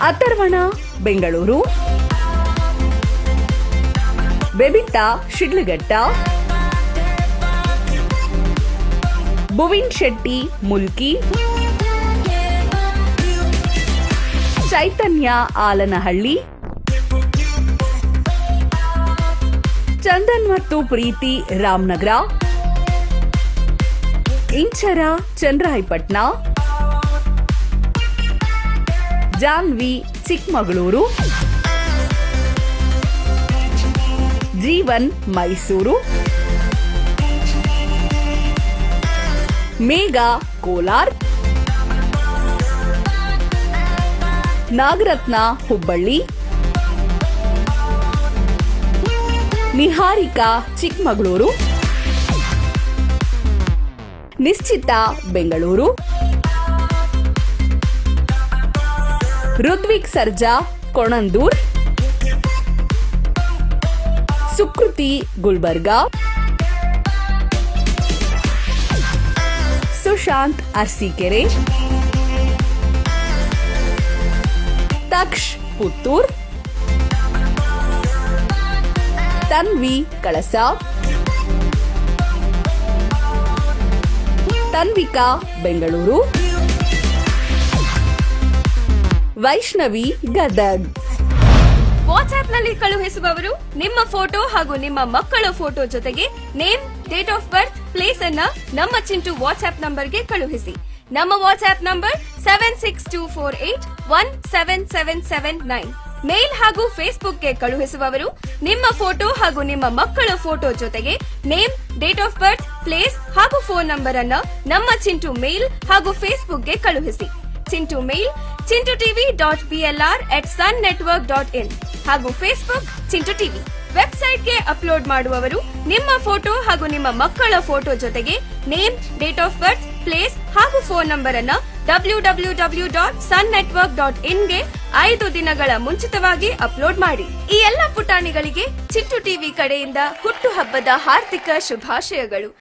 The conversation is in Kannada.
ಅಥರ್ವಣ ಬೆಂಗಳೂರು, ಬೆಬಿತಾ ಶಿಡ್ಲಘಟ್ಟ, ಭುವಿನ್ ಶೆಟ್ಟಿ ಮುಲ್ಕಿ, ಚೈತನ್ಯ ಆಲನಹಳ್ಳಿ, ಚಂದನ್ ಮತ್ತು ಪ್ರೀತಿ ರಾಮನಗರ, ಇಂಚರ ಚಂದ್ರಾಯಪಟ್ಟಣ, ಜಾನ್ವಿ ಚಿಕ್ಕಮಗಳೂರು, ಜೀವನ್ ಮೈಸೂರು, ಮೇಘ ಕೋಲಾರ್, ನಾಗರತ್ನ ಹುಬ್ಬಳ್ಳಿ, ನಿಹಾರಿಕಾ ಚಿಕ್ಕಮಗಳೂರು, ನಿಶ್ಚಿತ ಬೆಂಗಳೂರು, ಋತ್ವಿಕ್ ಸರ್ಜಾ ಕೊಣಂದೂರ್, ಸುಕೃತಿ ಗುಲ್ಬರ್ಗಾ, ಸುಶಾಂತ್ ಅರ್ಸಿಕೆರೆ, ತಕ್ಷ್ ಪುತ್ತೂರ್, ತನ್ವಿ ಕಳಸ, ತನ್ವಿಕಾ ಬೆಂಗಳೂರು, ವೈಷ್ಣವಿ ಗದಗ್. ವಾಟ್ಸ್ಆಪ್ನಲ್ಲಿ ಕಳುಹಿಸುವವರು ನಿಮ್ಮ ಫೋಟೋ ಹಾಗೂ ನಿಮ್ಮ ಮಕ್ಕಳ ಫೋಟೋ ಜೊತೆಗೆ name, date of birth, place ಅನ್ನ ನಮ್ಮ ಚಿಂಟು ವಾಟ್ಸ್ಆಪ್ ನಂಬರ್ಗೆ ಕಳುಹಿಸಿ. ನಮ್ಮ ವಾಟ್ಸ್ಆಪ್ ನಂಬರ್ 7624817779. ಮೇಲ್ ಹಾಗೂ ಫೇಸ್ಬುಕ್ಗೆ ಕಳುಹಿಸುವವರು ನಿಮ್ಮ ಫೋಟೋ ಹಾಗೂ ನಿಮ್ಮ ಮಕ್ಕಳ ಫೋಟೋ ಜೊತೆಗೆ name, date of birth, place ಹಾಗೂ ಫೋನ್ ನಂಬರ್ ಅನ್ನ ನಮ್ಮ ಚಿಂಟು ಮೇಲ್ ಹಾಗೂ ಫೇಸ್ಬುಕ್ಗೆ ಕಳುಹಿಸಿ. ಚಿಂಟು ಮೇಲ್ chintuTV.plr@sunnetwork.in ಹಾಗೂ ಫೇಸ್ಬುಕ್ ಚಿಂಟು ಟಿವಿ. ವೆಬ್ಸೈಟ್ಗೆ ಅಪ್ಲೋಡ್ ಮಾಡುವವರು ನಿಮ್ಮ ಫೋಟೋ ಹಾಗೂ ನಿಮ್ಮ ಮಕ್ಕಳ ಫೋಟೋ ಜೊತೆಗೆ name, date of birth, place ಹಾಗೂ ಫೋನ್ ನಂಬರ್ ಅನ್ನ www.sunnetwork.in ಗೆ 5 ದಿನಗಳ ಮುಂಚಿತವಾಗಿ ಅಪ್ಲೋಡ್ ಮಾಡಿ. ಈ ಎಲ್ಲ ಪುಟಾಣಿಗಳಿಗೆ ಚಿಂಟು ಟಿವಿ ಕಡೆಯಿಂದ ಹುಟ್ಟುಹಬ್ಬದ ಹಾರ್ದಿಕ ಶುಭಾಶಯಗಳು.